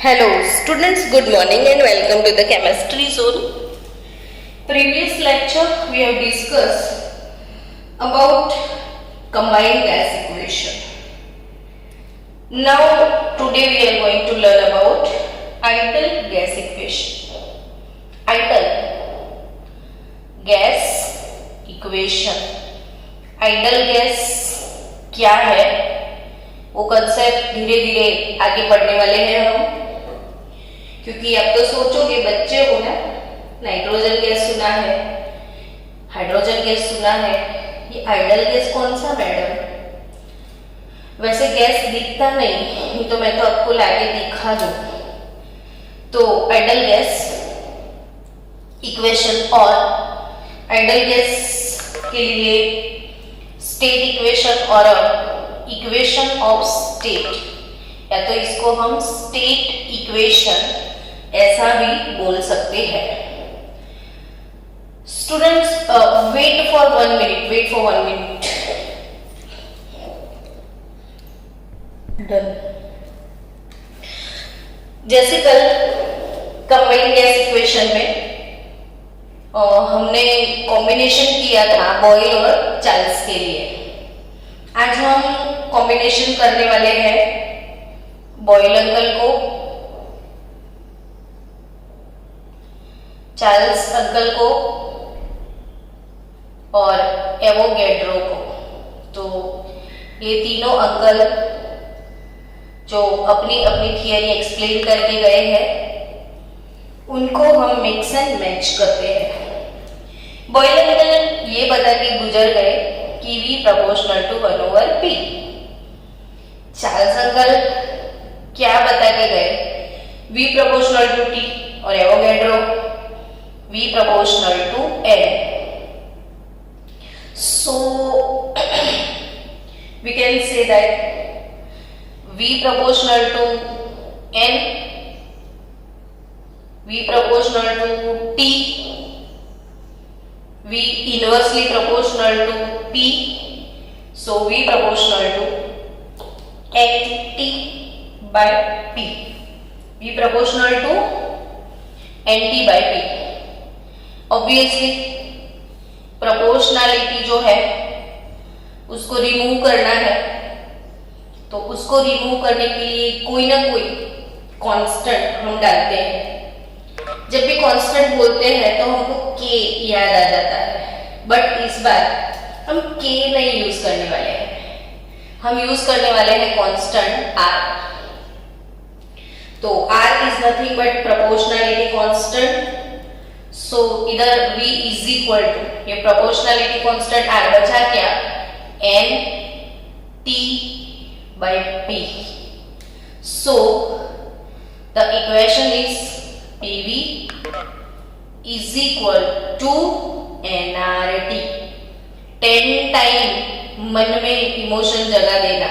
Hello students, good morning and welcome to the chemistry zone. Previous lecture we have discussed about combined gas equation. Now today we are going to learn about ideal gas equation. Ideal gas equation. Ideal gas क्या है वो concept धीरे धीरे आगे बढ़ने वाले हैं हम, क्योंकि अब तो सोचोगे बच्चे हो ना, नाइट्रोजन गैस सुना है, हाइड्रोजन गैस सुना है, ये आइडल गैस कौन सा मैडम? वैसे गैस दिखता नहीं, तो मैं तो आपको लाके दिखा दूं। तो आइडल गैस इक्वेशन और आइडल गैस के लिए स्टेट इक्वेशन और इक्वेशन ऑफ स्टेट, या तो इसको हम स्टेट इक्वेशन ऐसा भी बोल सकते हैं। Students wait for 1 minute. Done. जैसे कल कंबाइंड गैस इक्वेशन में हमने कॉम्बिनेशन किया था बॉयल और चार्ल्स के लिए। आज हम कॉम्बिनेशन करने वाले हैं बॉयल अंकल को, चार्ल्स अंकल को और एवोगैड्रो को। तो ये तीनों अंकल जो अपनी अपनी थियरी एक्सप्लेन करके गए हैं, उनको हम मिक्स एंड मैच करते हैं। बॉयल अंकल ये बता के गुजर गए कि V proportional to 1/P। Charles uncle क्या बता के गए? V proportional to T। और Avogadro V proportional to N. So we can say that V proportional to N, V proportional to T, V inversely proportional to P. So V proportional to NT by P. V proportional to NT by P. Obviously proportionality जो है उसको remove करना है, तो उसको remove करने के लिए कोई ना कोई कांस्टेंट हम डालते हैं। जब भी कांस्टेंट बोलते हैं तो हमको के याद आ जाता है, बट इस बार हम के नहीं यूज करने वाले हैं, हम यूज करने वाले हैं कांस्टेंट आर। तो R is nothing but proportionality constant. So इधर V इज इक्वल टू, ये प्रोपोर्शनैलिटी कांस्टेंट R बचा क्या? N T by P. So the equation is PV is equal to nRT। 10 time मन में इमोशन जगा देना।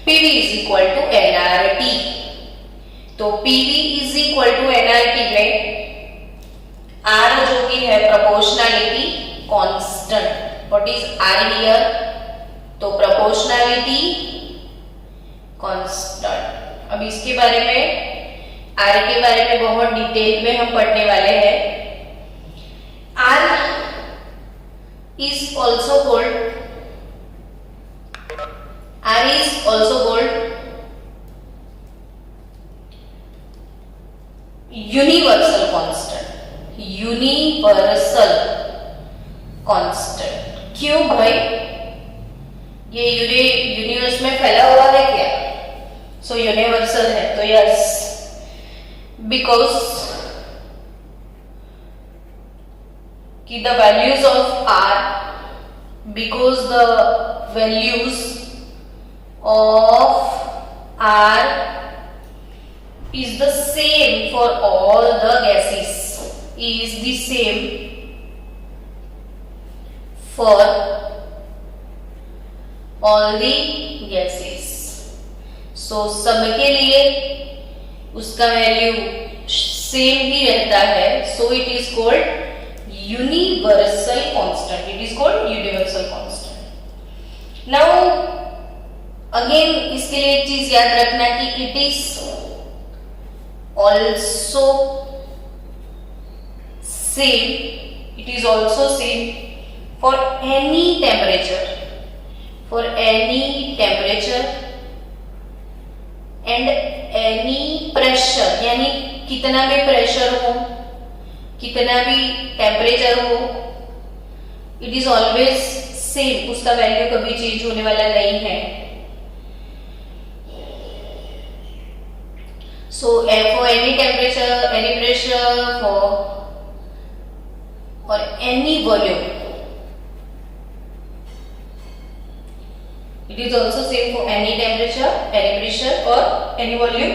PV is equal to nRT। तो PV is equal to nRT में R जो कि है proportionality constant. What is R here? तो प्रोपोर्शनैलिटी कांस्टेंट। अब इसके बारे में, R के बारे में बहुत डिटेल में हम पढ़ने वाले हैं। R is also called universal constant। Universal constant. क्यों भाई? ये यूनिवर्स में फैला हुआ है क्या? सो यूनिवर्सल है, तो यस, बिकॉज कि the values of R, because the values of R is the same for all the gases, is the same for all the gases. So सबके लिए उसका वैल्यू सेम ही रहता है, so it is called universal constant. It is called universal constant. Now again इसके लिए एक चीज याद रखना कि it is also same, it is also same for any temperature, for any temperature and any pressure, यानी कितना भी प्रेशर हो, कितना भी टेम्परेचर हो, इट इज ऑलवेज सेम, उसका वैल्यू कभी चेंज होने वाला नहीं है. So for any temperature, any pressure, for or any volume, it is also same for any temperature, any pressure or any volume,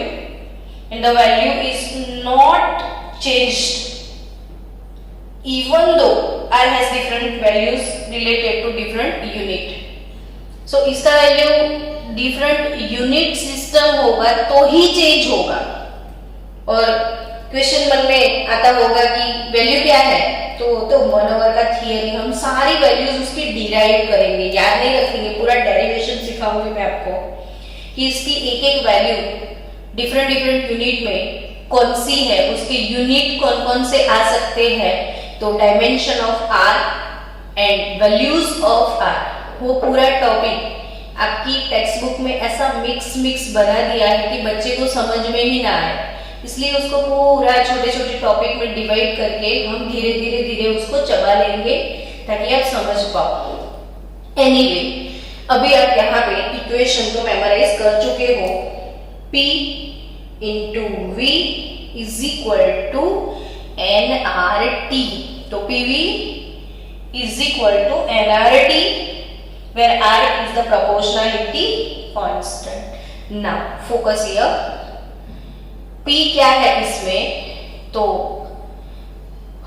and the value is not changed even though R has different values related to different unit. So इसका value different unit system होगा तो ही change होगा. और question मन में आता होगा कि वैल्यू क्या है, तो मनोवर का थियरी, हम सारी वैल्यूज उसकी डिराइव करेंगे, याद नहीं रखेंगे, पूरा डेरिवेशन सिखाऊंगी मैं आपको कि इसकी एक एक वैल्यू डिफरेंट डिफरेंट यूनिट में कौन सी है, उसके यूनिट कौन कौन से आ सकते हैं. तो dimension of R and values of R, वो पूरा टॉपिक आपकी टेक्स्ट बुक में ऐसा मिक्स बना दिया है कि बच्चे को समझ में ही ना आए, इसलिए उसको पूरा छोटे छोटे टॉपिक में डिवाइड करके हम धीरे धीरे उसको चबा लेंगे ताकि आप समझ पाओ. एनीवे, अभी आप यहाँ पे इक्वेशन को मेमोराइज कर चुके हो. P into V is equal to nRT. तो PV is equal to nRT, where R is the proportionality constant. Now focus here. P क्या है इसमें, तो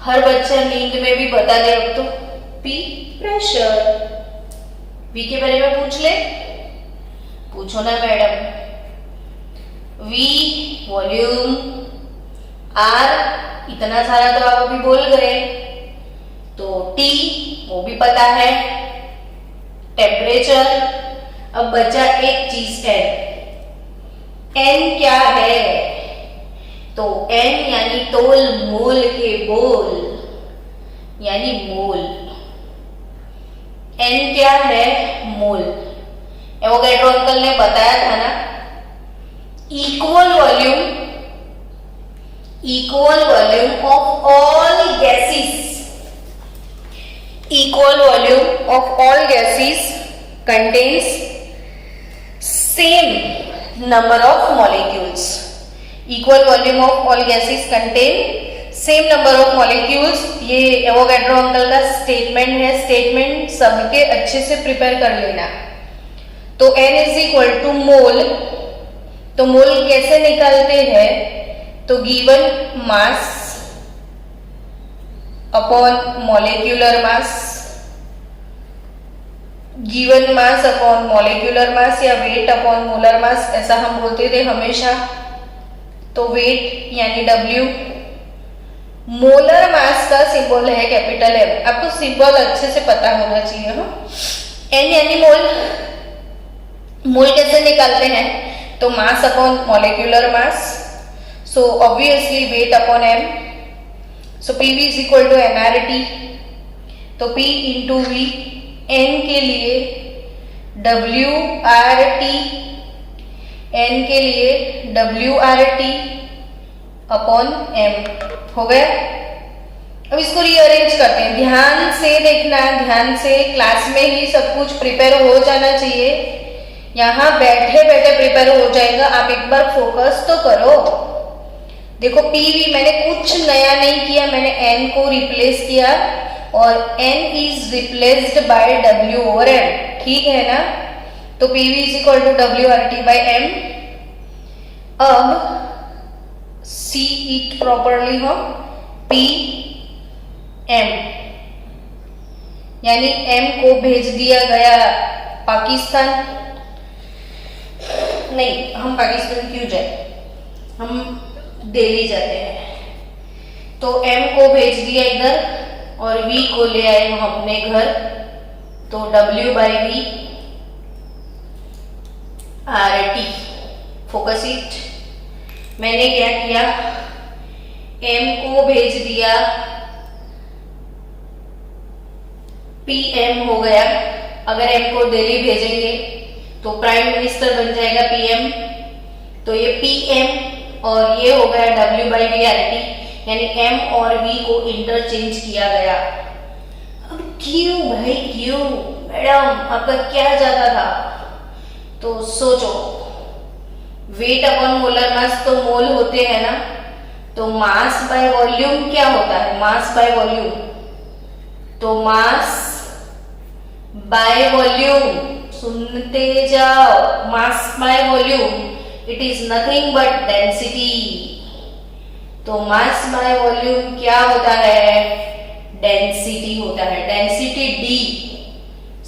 हर बच्चा नींद में भी बता दे अब तो. P pressure. V के बारे में पूछ ले, पूछो ना मैडम. V वॉल्यूम, R इतना सारा तो आप अभी बोल गए, तो T वो भी पता है, टेम्परेचर. अब बचा एक चीज है, N क्या है, तो N यानी तोल, मोल के बोल, यानी मोल. N क्या है, मोल. एवोगैड्रो अंकल ने बताया था ना, equal volume of all gases, equal volume of all gases contains same number of molecules. Equal volume of all gases contain same number of molecules. ये एवोगैड्रो अंकल का स्टेटमेंट है. Statement सबके अच्छे से प्रिपेयर कर लेना. तो N इज इक्वल टू मोल. तो मोल कैसे निकालते हैं, तो given mass upon molecular mass, given mass upon molecular mass या वेट अपॉन मोलर मास, ऐसा हम बोलते थे हमेशा. तो वेट यानी W. मोलर मास का सिंबल है कैपिटल M. आपको सिंबल अच्छे से पता होना चाहिए. हाँ, N यानी मोल. मोल कैसे निकालते हैं, तो mass upon molecular mass, so obviously weight upon M. So PV is equal to nRT. तो P into V, N के लिए WRT, N के लिए WRT अपॉन M. हो गया. अब इसको रीअरेंज करते हैं. ध्यान से देखना, ध्यान से, क्लास में ही सब कुछ प्रिपेयर हो जाना चाहिए. यहाँ बैठे बैठे प्रिपेयर हो जाएगा. आप एक बार फोकस तो करो. देखो PV मैंने कुछ नया नहीं किया, मैंने N को रिप्लेस किया और N is replaced by W over M. ठीक है ना. तो PV is equal to WRT by M. अब सी इट प्रॉपरली हो, PM, यानी M को भेज दिया गया पाकिस्तान. नहीं, हम पाकिस्तान क्यों जाए, हम दिल्ली जाते हैं. तो M को भेज दिया इधर और V को ले आए हम अपने घर. तो W by V RT, focus it. मैंने क्या किया, m को भेज दिया, pm हो गया। अगर m को दिल्ली भेजेंगे तो प्राइम मिनिस्टर बन जाएगा pm, तो ये pm और ये हो गया w/VRT, यानी m और v को इंटरचेंज किया गया। अब क्यों भाई, क्यों मैडम, आपका क्या जाता था? तो सोचो, वेट अपॉन मोलर मास, तो मोल होते हैं ना, तो मास बाय वॉल्यूम क्या होता है, मास बाय वॉल्यूम, तो मास बाय वॉल्यूम, सुनते जाओ, mass by volume it is nothing but density. तो मास बाय वॉल्यूम क्या होता है, डेंसिटी होता है, density d।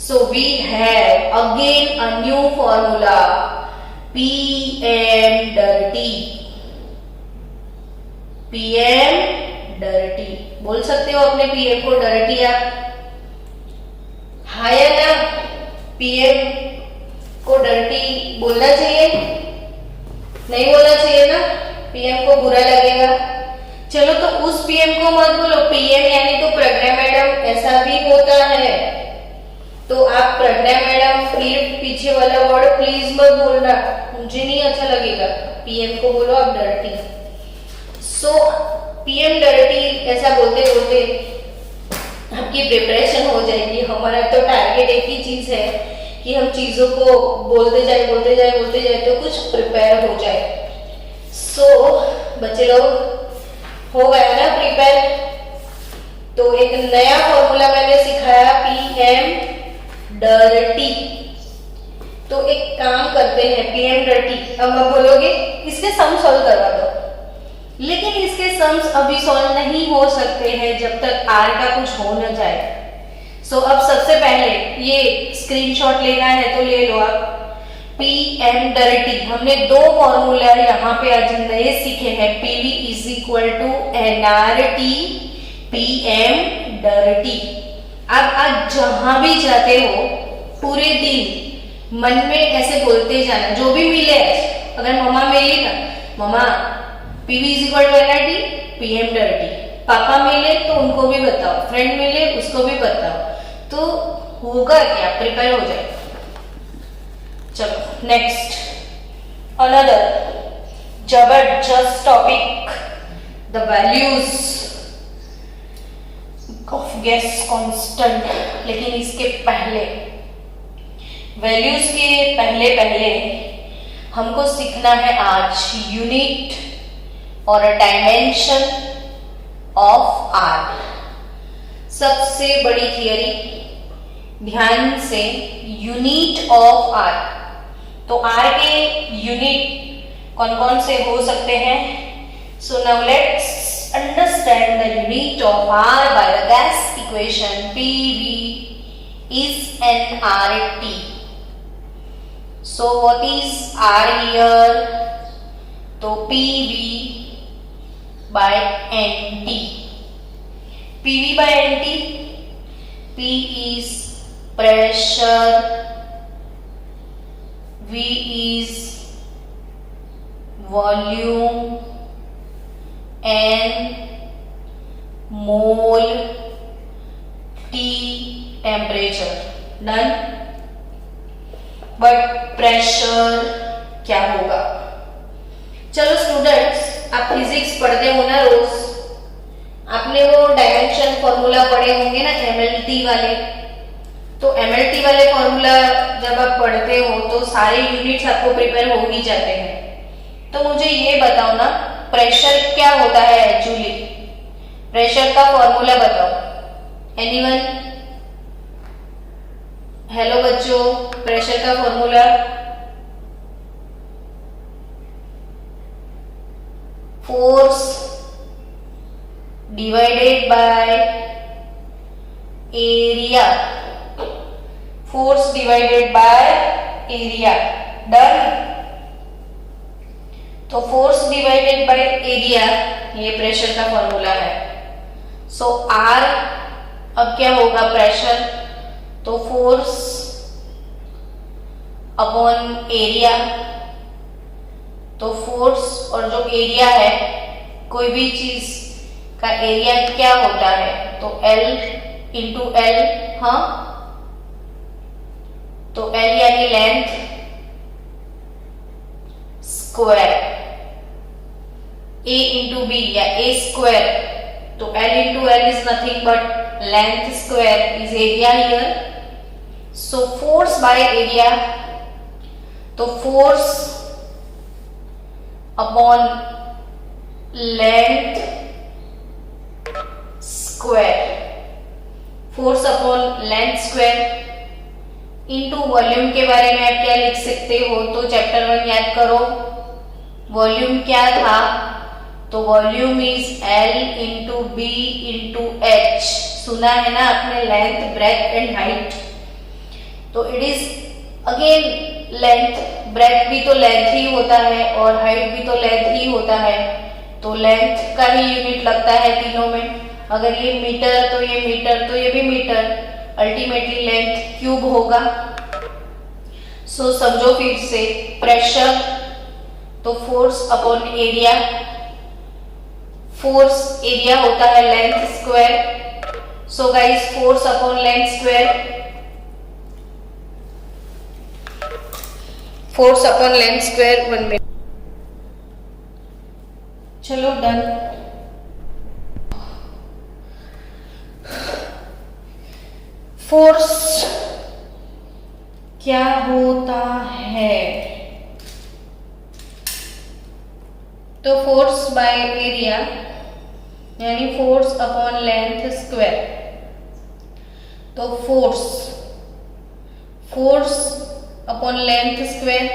So we have again a new formula, pm dirty, pm dirty। बोल सकते हो अपने pm को dirty आप, हाँ या ना? pm को dirty बोलना चाहिए, नहीं बोलना चाहिए ना, pm को बुरा लगेगा। चलो तो उस pm को मत बोलो, pm यानी तो प्रज्ञा मैडम, ऐसा भी होता है। तो आप प्रज्ञा मैडम फिर पीछे वाला वर्ड प्लीज मत बोलना, मुझे नहीं अच्छा लगेगा। पीएम को बोलो आप डर्टी। सो पीएम डर्टी ऐसा बोलते बोलते आपकी प्रिपरेशन हो जाएगी। हमारा तो टारगेट एक ही चीज है कि हम चीजों को बोलते जाए तो कुछ प्रिपेयर हो जाए। सो बच्चे लोग हो गया ना प्रिपेयर? तो एक नया फॉर्मूला मैंने सिखाया, पीएम डर्टी। तो एक काम करते हैं, पीएम डर्टी अब आप बोलोगे इसके सम सॉल्व करवा दो, लेकिन इसके सम्स अभी सॉल्व नहीं हो सकते हैं जब तक आर का कुछ हो न जाए। सो अब सबसे पहले ये स्क्रीनशॉट लेना है तो ले लो आप। पीएम डर्टी, हमने दो फॉर्मूला यहाँ पे आज नए सीखे हैं, PV is equal to NRT, PM dRT. अब आज जहां भी जाते हो पूरे दिन मन में ऐसे बोलते जाना, जो भी मिले। अगर मम्मा मिली ना, मम्मा PV is equal to NRT, PM dirty. पापा मिले तो उनको भी बताओ, फ्रेंड मिले उसको भी बताओ, तो होगा क्या, प्रिपेयर हो जाए। चलो नेक्स्ट, अनदर जबरदस्त topic, the values of gas constant. लेकिन इसके पहले, वैल्यूज के पहले हमको सीखना है आज यूनिट और डायमेंशन ऑफ आर। सबसे बड़ी थियरी, ध्यान से, यूनिट ऑफ आर। तो आर के यूनिट कौन कौन से हो सकते हैं? So now let's understand the unit of R by the gas equation, PV is nRT. So what is R here? तो PV by NT. PV by NT, P is pressure, V is volume, N mole, T temperature. Done. But pressure क्या होगा? चलो students, आप physics पढ़ते हो ना रोज, आपने वो डायमेंशन फॉर्मूला पढ़े होंगे ना एमएलटी वाले। तो एमएलटी वाले फॉर्मूला जब आप पढ़ते हो तो सारे यूनिट्स आपको प्रिपेयर हो ही जाते हैं। तो मुझे ये बताओ ना, प्रेशर क्या होता है एक्चुअली? प्रेशर का फॉर्मूला बताओ। एनीवन? हेलो बच्चों, प्रेशर का formula? Force divided by area, force divided by area. Done. तो फोर्स डिवाइडेड बाय एरिया, ये प्रेशर का फॉर्मूला है। सो आर अब क्या होगा प्रेशर? तो फोर्स अपॉन एरिया। तो फोर्स और जो एरिया है, कोई भी चीज का एरिया क्या होता है, तो L इंटू एल, हाँ, तो L यानी length square, A into B या A स्क्वायर, तो L into L is nothing but length square is area here. So force by area, तो force upon length square, force upon length square into volume के बारे में आप क्या लिख सकते हो, तो चैप्टर 1 याद करो. वॉल्यूम क्या था, तो volume is L into B into H. सुना है ना आपने, लेंथ, ब्रेथ एंड हाइट. तो it is again length, breadth भी तो लेंथ ही होता है और हाइट भी तो लेंथ ही होता है. तो लेंथ का ही यूनिट लगता है तीनों में. अगर ये मीटर तो ये मीटर, तो ये भी मीटर. अल्टीमेटली लेंथ क्यूब होगा. सो समझो फिर से, प्रेशर तो force upon area, force area होता है length square. So guys force upon length square, force upon length square 1 में. चलो डन. फोर्स क्या होता है, तो फोर्स बाय एरिया यानी फोर्स अपॉन लेंथ स्क्वायर. तो force, force upon length square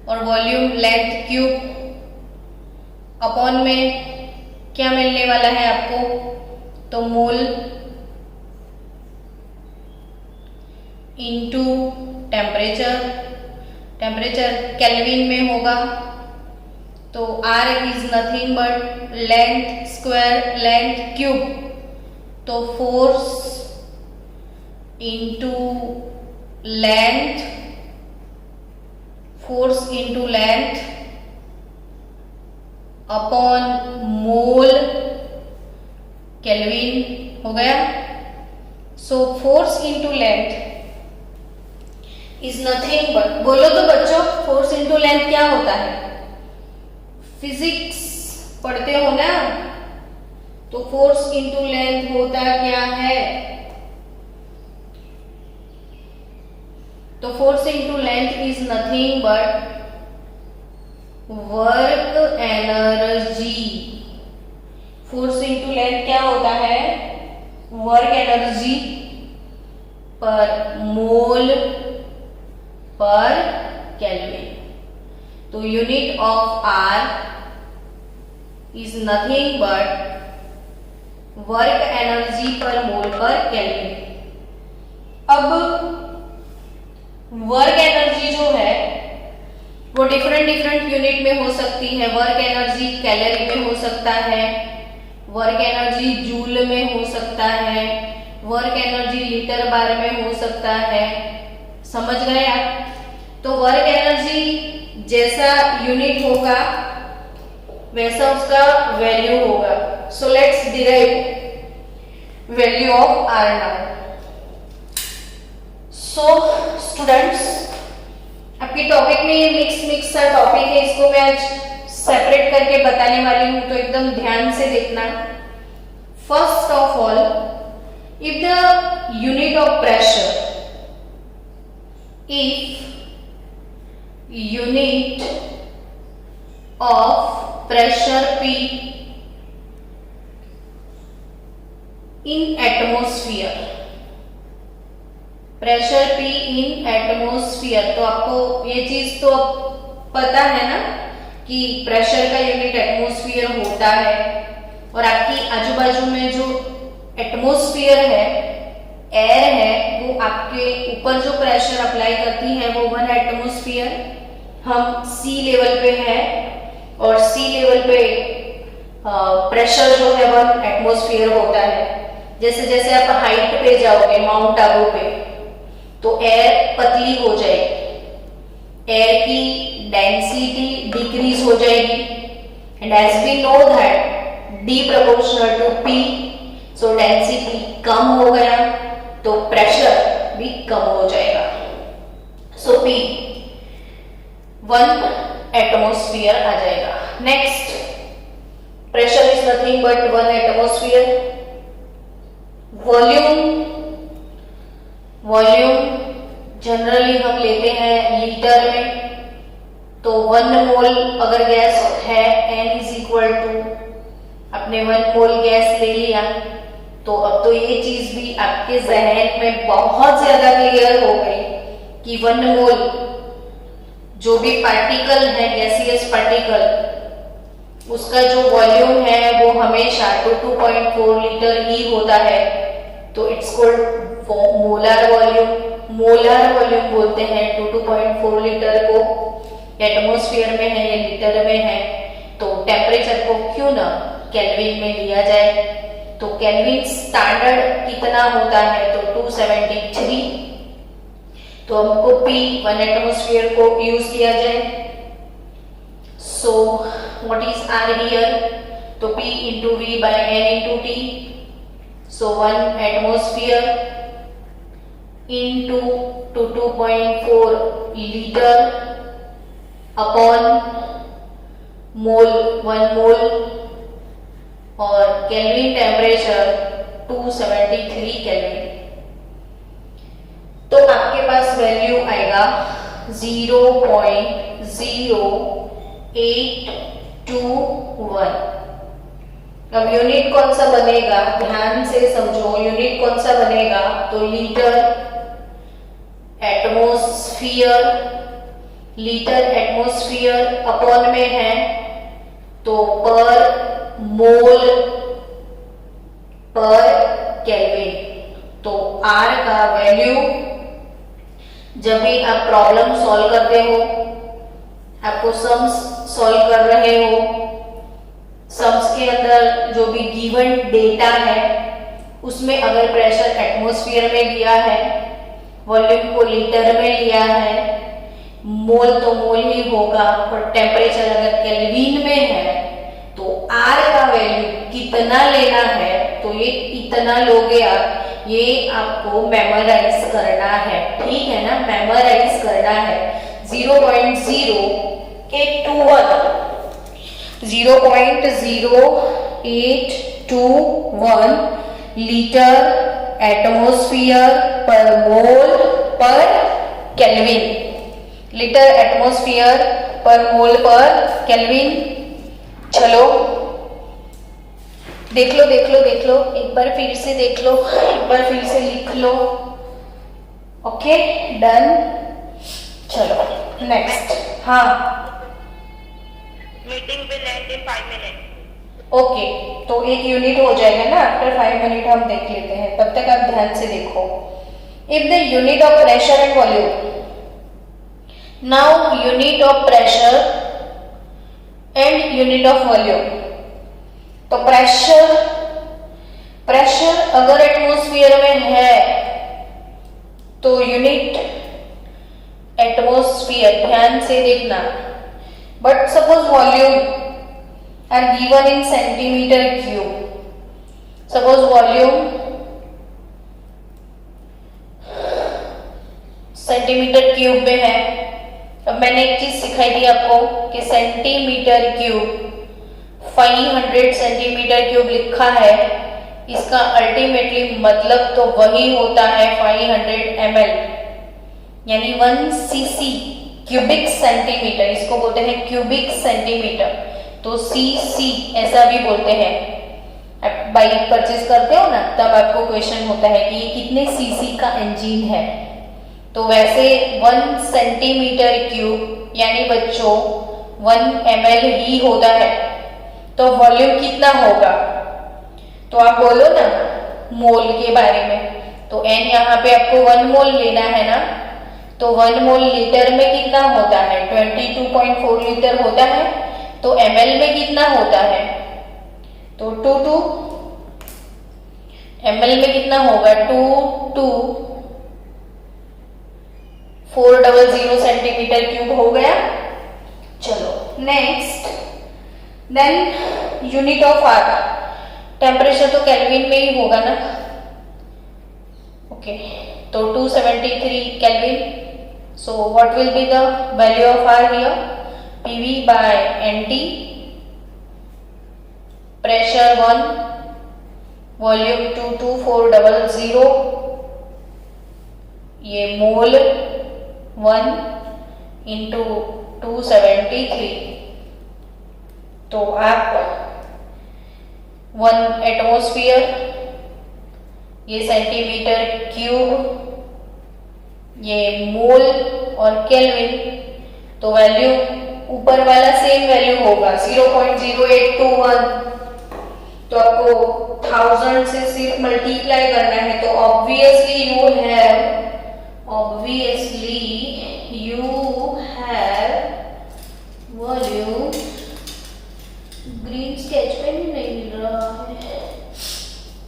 और वॉल्यूम लेंथ क्यूब, अपॉन में क्या मिलने वाला है आपको, तो mole into temperature. Temperature kelvin में होगा, तो R is nothing but length square length cube. तो force into length, force into length upon mole kelvin हो गया. So force into length is nothing but, बोलो तो बच्चों, फोर्स इंटू लेंथ क्या होता है, फिजिक्स पढ़ते हो ना, तो फोर्स इंटू लेंथ होता क्या है, तो force into length is nothing but work energy. Force into length क्या होता है, वर्क एनर्जी पर मोल पर केल्विन. तो unit of R is nothing but work energy पर मोल पर केल्विन. अब वर्क एनर्जी जो है वो डिफरेंट डिफरेंट यूनिट में हो सकती है. वर्क एनर्जी कैलोरी में हो सकता है, वर्क एनर्जी जूल में हो सकता है, वर्क एनर्जी लीटर बार में हो सकता है. समझ गए आप. तो वर्क एनर्जी जैसा यूनिट होगा वैसा उसका वैल्यू होगा. So let's derive value of R now. So students, आपके टॉपिक में ये मिक्स सा टॉपिक है, इसको मैं आज सेपरेट करके बताने वाली हूं, तो एकदम ध्यान से देखना. First of all, if the unit of pressure, if unit of pressure P in atmosphere, pressure P in atmosphere, तो आपको ये चीज तो पता है ना कि प्रेशर का यूनिट एटमोस्फियर होता है. और आपकी आजू बाजू में जो एटमोस्फियर है, एयर है, वो आपके ऊपर जो प्रेशर अप्लाई करती है वो 1 एटमोस्फियर. हम सी लेवल पे है और सी लेवल पे प्रेशर जो है 1 एटमोस्फियर होता है. जैसे जैसे आप हाइट पे जाओगे, माउंट आबू पे, तो एयर पतली हो जाएगी, एयर की डेंसिटी डिक्रीज हो जाएगी, and as we know that D proportional to P, so density कम हो गया तो प्रेशर भी कम हो जाएगा। सो P 1 एटमॉस्फेयर आ जाएगा। Next, pressure is nothing but 1 atmosphere. Volume generally हम लेते हैं लीटर में, तो 1 मोल अगर गैस है, N इज इक्वल टू, आपने 1 मोल गैस ले लिया, तो अब तो ये चीज भी आपके जहन में बहुत ज्यादा क्लियर हो गई कि 1 मोल जो भी पार्टिकल है, गैसियस पार्टिकल, उसका जो वॉल्यूम है वो हमेशा 2.4 लीटर ही होता है। तो it's called molar volume. Molar volume बोलते हैं 2.4 लीटर को। एटमॉस्फेयर में है या लीटर में है, तो टेम्परेचर को क्यों ना केल्विन में लिया जाए। तो केल्विन स्टैंडर्ड कितना होता है, तो 273। तो हमको P 1 एटमॉस्फेयर को यूज किया जाए। So what is R here, तो P into V by N into T, so 1 atmosphere into 2.4 litre upon mole 1 mole, और केल्विन टेम्परेचर 273 केल्विन। तो आपके पास वैल्यू आएगा 0.0821। अब यूनिट कौन सा बनेगा, ध्यान से समझो, यूनिट कौन सा बनेगा, तो litre atmosphere, litre atmosphere upon में है तो पर मोल पर केल्विन। तो R का वैल्यू जब भी आप प्रॉब्लम सॉल्व करते हो, आपको सम्स सॉल्व कर रहे हो, सम्स के अंदर जो भी गिवन डेटा है उसमें अगर प्रेशर एटमॉस्फेयर में दिया है, वॉल्यूम को लीटर में लिया है, मोल तो मोल ही होगा, और टेम्परेचर अगर केल्विन में है, तो R का वैल्यू कितना लेना है, तो ये इतना लोगे आप। ये आपको मेमोराइज करना है, ठीक है ना, मेमोराइज करना है। 0.0821 लीटर एटमॉस्फेयर पर मोल पर केल्विन, लीटर एटमॉस्फेयर पर मोल पर केल्विन। चलो देख लो, एक बार फिर से देख लो, एक बार फिर से लिख लो। Okay, done. चलो नेक्स्ट। हाँ, meeting will end in 5 minute. Okay, तो एक यूनिट हो जाएगा ना, आफ्टर 5 मिनट हम देख लेते हैं, तब तक आप ध्यान से देखो। If the unit of pressure and volume, now unit of pressure and unit of volume. तो प्रेशर अगर एटमॉस्फेयर में है तो यूनिट एटमॉस्फेयर, ध्यान से देखना। But suppose volume are given in centimetre cube, suppose volume centimetre cube में है। अब मैंने एक चीज सिखाई थी आपको कि सेंटीमीटर क्यूब 500 सेंटीमीटर क्यूब लिखा है, इसका अल्टीमेटली मतलब तो वही होता है 500 ml, यानी 1 cc क्यूबिक सेंटीमीटर, इसको बोलते हैं क्यूबिक सेंटीमीटर। तो cc ऐसा भी बोलते हैं। आप बाइक परचेज करते हो ना, तब आपको क्वेश्चन होता है कि ये कितने cc का इंजन है। तो वैसे 1 सेंटीमीटर क्यूब यानी बच्चों 1 ml ही होता है। तो वॉल्यूम कितना होगा, तो आप बोलो ना मोल के बारे में, तो n यहाँ पे आपको 1 मोल लेना है ना, तो 1 मोल लीटर में कितना होता है, 22.4 लीटर होता है। तो ml में कितना होता है, तो 2 ml में कितना होगा, 2 to 400 सेंटीमीटर क्यूब हो गया। चलो next, then unit of R, temperature तो केल्विन में ही होगा ना, ओके, तो 273 kelvin. So what will be the value of R here, PV by NT, pressure 1, volume 22400, ये मोल 1 इंटू 273, तो आप 1 एटमॉस्फेयर, ये सेंटीमीटर क्यूब, ये मोल और केल्विन, तो वैल्यू ऊपर वाला सेम वैल्यू होगा 0.0821, तो आपको 1000 से सिर्फ मल्टीप्लाई करना है, तो obviously you have volume, green sketch pen ही नहीं मिल रहा है,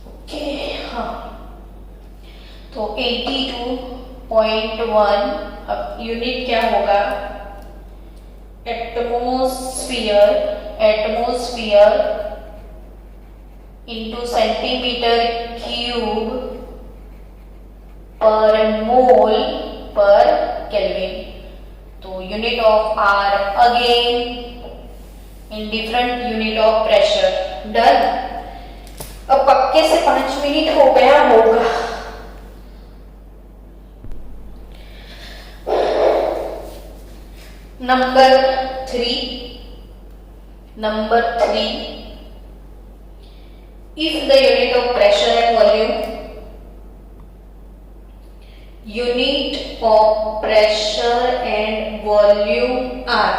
ओके, हाँ, तो 82.1, अब यूनिट क्या होगा, एटमॉस्फेयर इंटू सेंटीमीटर क्यूब पर मोल पर केल्विन, तो unit of R again in different unit of pressure. Done. अब पक्के से 5 मिनट हो गया होगा। Number 3, if the unit of pressure and volume, are,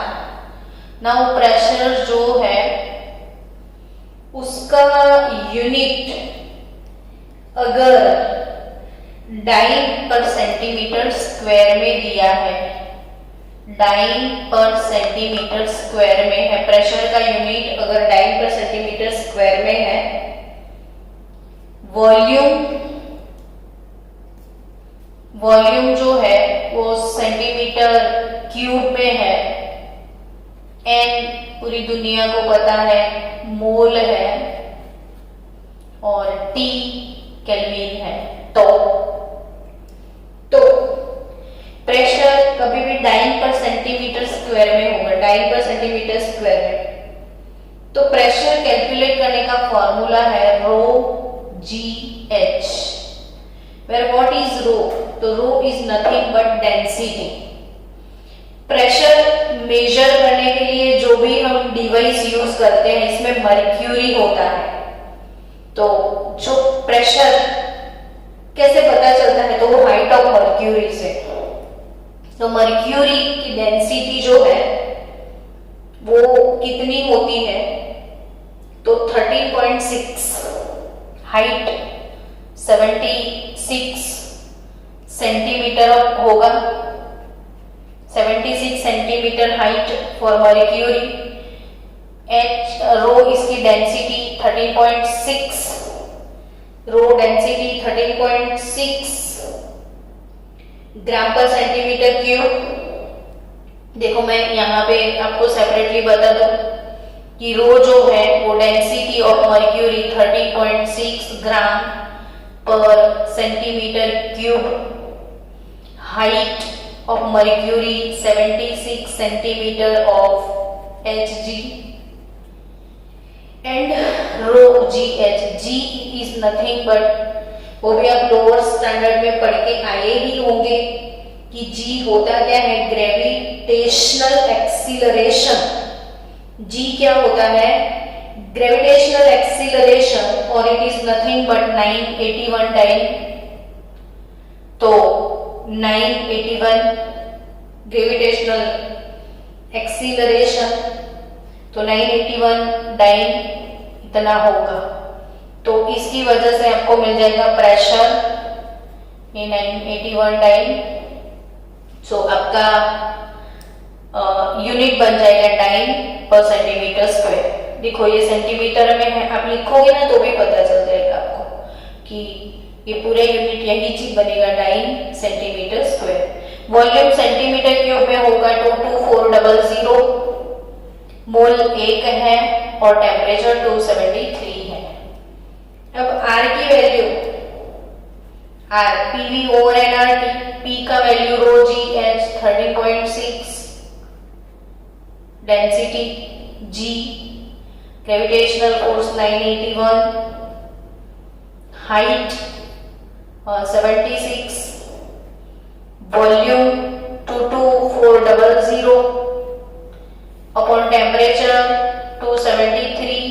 now pressure जो है उसका यूनिट अगर डाइन पर सेंटीमीटर स्क्वायर में दिया है, डाइन पर सेंटीमीटर स्क्वायर में है, प्रेशर का यूनिट अगर डाइन पर सेंटीमीटर स्क्वायर में है, वॉल्यूम जो है वो सेंटीमीटर क्यूब में है, एन पूरी दुनिया को पता है मोल है, और टी केल्विन है, तो प्रेशर कभी भी डाइन पर सेंटीमीटर स्क्वायर में होगा, डाइन पर सेंटीमीटर स्क्वायर में, तो प्रेशर कैलकुलेट करने का फॉर्मूला है रो GH, where what is rho, तो rho is nothing but density. Pressure measure करने के लिए जो भी हम डिवाइस यूज करते हैं इसमें मर्क्यूरी होता है, तो जो प्रेशर कैसे पता चलता है, तो वो हाइट ऑफ मर्क्यूरी से, तो मर्क्यूरी की डेंसिटी जो है वो कितनी होती है, तो 13.6, हाइट 76 सेंटीमीटर होगा, 76 centimetre height for mercury, H rho इसकी density 13.6, rho density 13.6 gram per centimetre cube. देखो मैं यहाँ पे आपको सेपरेटली बता दूं कि रो जो है वो density of mercury 13.6 gram per centimetre cube, height of mercury 76 centimetre of Hg, and rho GH, G is nothing but, वो भी आप लोअर स्टैंडर्ड में पढ़ के आए ही होंगे कि G होता क्या है, ग्रेविटेशनल एक्सीलरेशन। G क्या होता है, ग्रेविटेशनल एक्सीलरेशन, और it is nothing but 981 time, तो 981 ग्रेविटेशनल एक्सीलरेशन, तो 981 डाइन इतना होगा, तो इसकी वजह से आपको मिल जाएगा प्रेशर ये 981 डाइन, सो आपका यूनिट बन जाएगा डाइन पर सेंटीमीटर स्क्वायर। देखो ये सेंटीमीटर में है, आप लिखोगे ना तो भी पता चल जाएगा आपको कि ये पूरा यूनिट यही चीज बनेगा dyne centimetre square. Volume centimetre cube में होगा 22400, मोल 1 है और टेम्परेचर 273 है। अब R की value, R PV over nRT, P का value rho G H 13.6, density G, gravitational force 981, height 76, volume 22400 upon temperature 273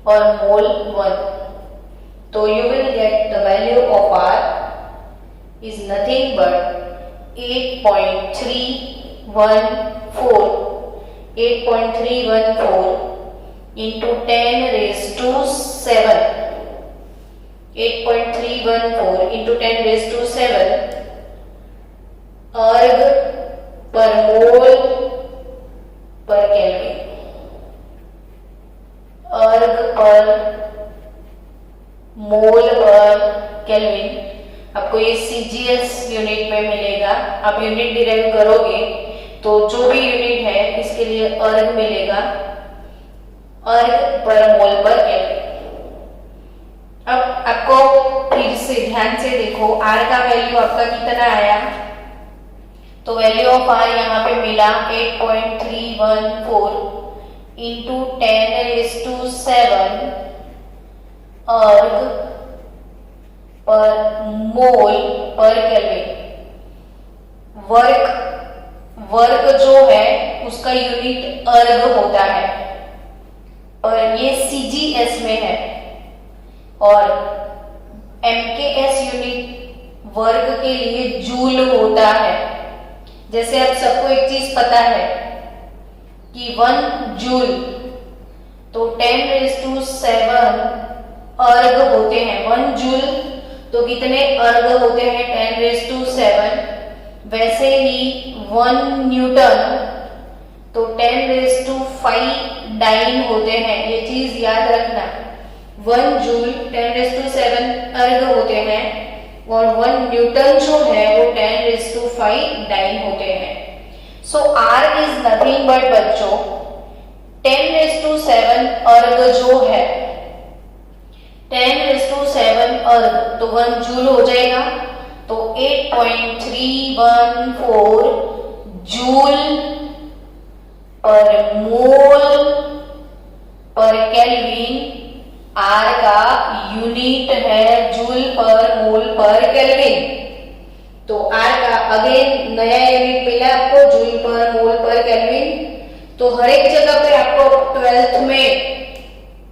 और मोल 1। तो you will get the value of R is nothing but 8.314 into 10 raised to 7, 8.314 into 10 raised to 7 अर्ग पर mole पर kelvin, अर्ग पर mole पर kelvin. आपको ये सीजीएस यूनिट में मिलेगा। आप यूनिट डिराइव करोगे तो जो भी यूनिट है इसके लिए अर्ग मिलेगा, अर्ग पर मोल पर केल्विन। अब आपको फिर से ध्यान से देखो, R का वैल्यू आपका कितना आया, तो वैल्यू ऑफ R यहाँ पे मिला 8.314 इंटू 10 raised to 7 अर्ग पर मोल पर केल्विन। वर्क जो है उसका यूनिट अर्ग होता है और ये सीजीएस में है, और एमकेएस यूनिट वर्क के लिए जूल होता है। जैसे आप सबको एक चीज पता है कि 1 जूल तो 10 raised to 7 अर्ग होते हैं। 1 जूल तो कितने अर्ग होते हैं, 10 raised to 7। वैसे ही 1 न्यूटन तो 10 raised to 5 डाइन होते हैं। ये चीज याद रखना, 1 जूल 10 raised to 7 अर्ग होते हैं और 1 न्यूटन जो है वो 10 raised to 5 डाइन होते हैं। सो R इज नथिंग बट बच्चों 10 raised to 7 अर्ग जो है, 10 raised to 7 अर्ग तो 1 जूल हो जाएगा। तो 8.314 जूल पर मोल पर केल्विन R का यूनिट है, जूल पर मोल पर केल्विन। तो R का अगेन नया यूनिट मिला आपको, जूल पर मोल पर केल्विन। तो हर एक जगह पे आपको 12th में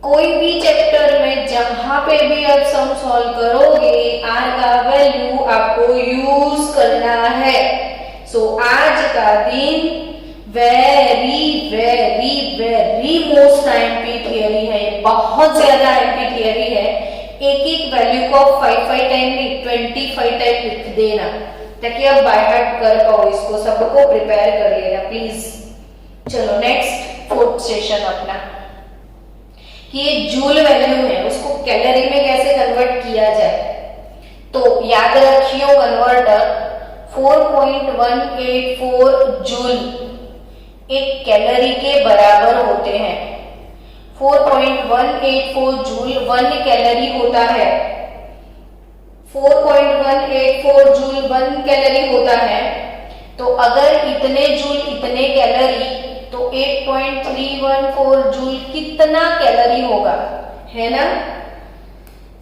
कोई भी चैप्टर में जहां पे भी आप सम सॉल्व करोगे R का वैल्यू आपको यूज करना है। सो आज का दिन very very very most MP theory है, बहुत ज्यादा एमपी थियरी है। एक एक वैल्यू को 5 टाइम 25 टाइम लिख देना ताकि आप बाय हार्ट कर पाओ इसको, सबको प्रिपेयर कर लेना प्लीज। चलो नेक्स्ट 4th सेशन अपना कि ये जूल वैल्यू है उसको कैलोरी में कैसे कन्वर्ट किया जाए। तो याद रखियो कन्वर्टर 4.184 जूल एक कैलोरी के बराबर होते हैं। 4.184 जूल 1 कैलोरी होता है। 4.184 जूल 1 कैलोरी होता है। तो अगर इतने जूल इतने कैलोरी तो 8.314 जूल कितना कैलोरी होगा, है ना।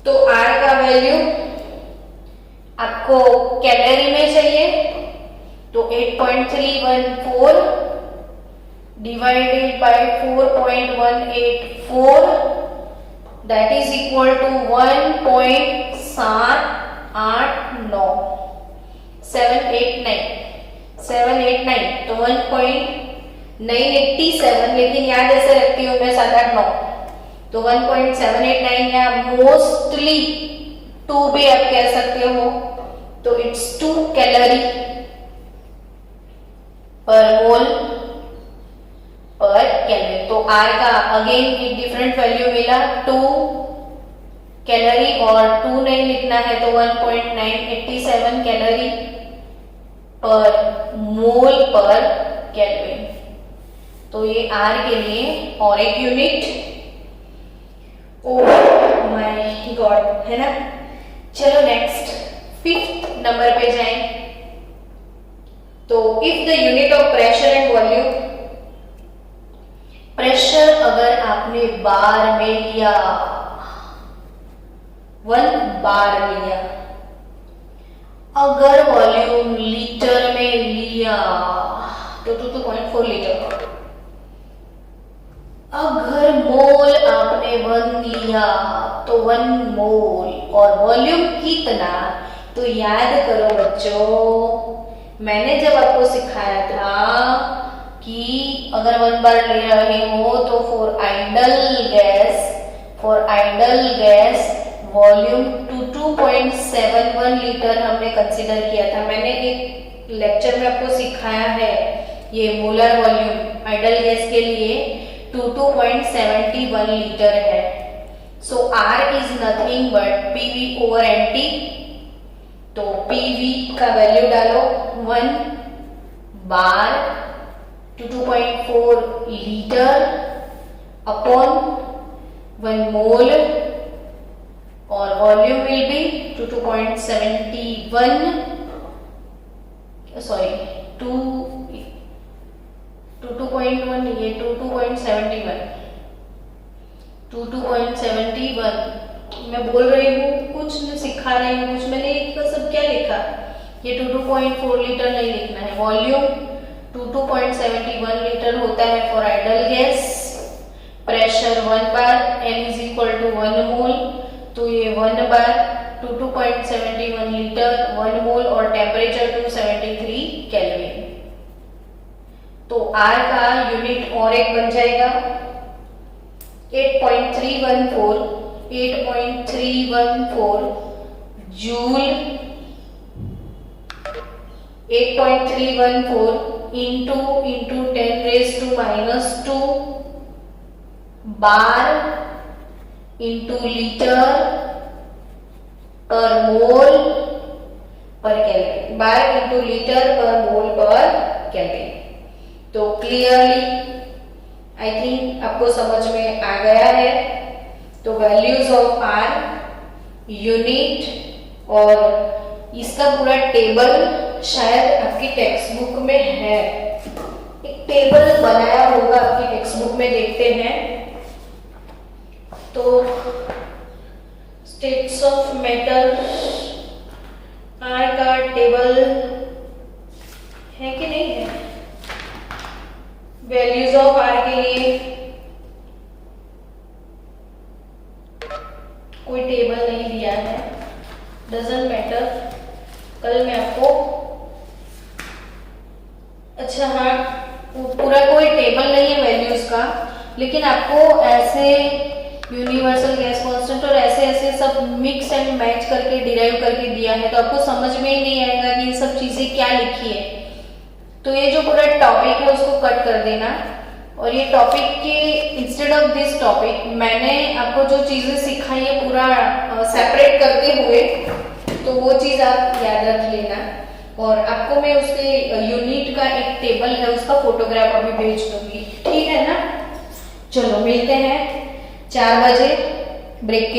तो R का वैल्यू आपको कैलोरी में चाहिए, तो 8.314 divided by 4.184 that is equal to 1.789 तो 1.987, लेकिन याद ऐसे रखती हूँ मैं 789 तो 1.789 या मोस्टली 2 भी आप कह सकते हो। तो इट्स 2 कैलोरी पर मोल पर केल्विन। तो R का अगेन एक डिफरेंट वैल्यू मिला 2 कैलोरी, और 2 नहीं लिखना है तो 1.987 कैलोरी पर मोल पर केल्विन। तो ये R के लिए और एक यूनिट, ओह माय गॉड, है ना। चलो नेक्स्ट 5th नंबर पे जाएं। तो if the unit of pressure and volume, pressure अगर आपने बार में लिया, 1 बार लिया, अगर वॉल्यूम लीटर में लिया तो 2.4 लीटर, अगर मोल आपने 1 लिया तो 1 मोल, और वॉल्यूम कितना, तो याद करो बच्चों, मैंने जब आपको सिखाया था कि अगर 1 बार ले रहे हो तो for ideal gas volume 2.71 litre हमने कंसीडर किया था। मैंने एक लेक्चर में आपको सिखाया है ये मोलर वॉल्यूम आइडल गैस के लिए 2.71 लीटर है। सो R is nothing but PV over NT। तो PV का वैल्यू डालो 1 बार 2.4 लीटर अपॉन 1 मोल, और वॉल्यूम विल बी 2.71, सॉरी 2.1, ये 2.71 मैं बोल रही हूँ, कुछ सिखा रही हूँ, कुछ मैंने सब क्या लिखा, ये 2.4 लीटर नहीं लिखना है। वॉल्यूम 2.71 लीटर होता है for ideal gas, pressure 1 bar, N is equal to 1 mole, तो ये 1 बार 2.71 लीटर 1 मोल, और टेम्परेचर 273 केल्विन। तो R का यूनिट और एक बन जाएगा 8.314 joule, 8.314 into 10 raised to -2 bar into litre per mole पर केल्विन, बार into लीटर पर मोल पर केल्विन। तो क्लियरली आई थिंक आपको समझ में आ गया है। तो वैल्यूज ऑफ R, यूनिट और इसका पूरा टेबल शायद आपकी टेक्स्ट बुक में है, एक टेबल बनाया होगा आपकी टेक्स्ट बुक में, देखते हैं। तो स्टेट्स ऑफ मैटर R का टेबल है कि नहीं है, वैल्यूज ऑफ R के लिए कोई टेबल नहीं दिया है, डजंट मैटर, कल मैं आपको, अच्छा हाँ, पूरा कोई टेबल नहीं है वैल्यूज का, लेकिन आपको ऐसे यूनिवर्सल गैस कांस्टेंट और ऐसे ऐसे सब मिक्स एंड मैच करके डिराइव करके दिया है, तो आपको समझ में ही नहीं आएगा कि ये सब चीजें क्या लिखी है। तो ये जो पूरा टॉपिक है उसको कट कर देना, और ये टॉपिक के इंस्टेड ऑफ दिस टॉपिक मैंने आपको जो चीजें सिखाई है पूरा सेपरेट करते हुए, तो वो चीज आप याद रख लेना। और आपको मैं उसके यूनिट का एक टेबल है उसका फोटोग्राफ अभी भेज दूंगी, ठीक है ना। चलो मिलते हैं 4 बजे ब्रेक के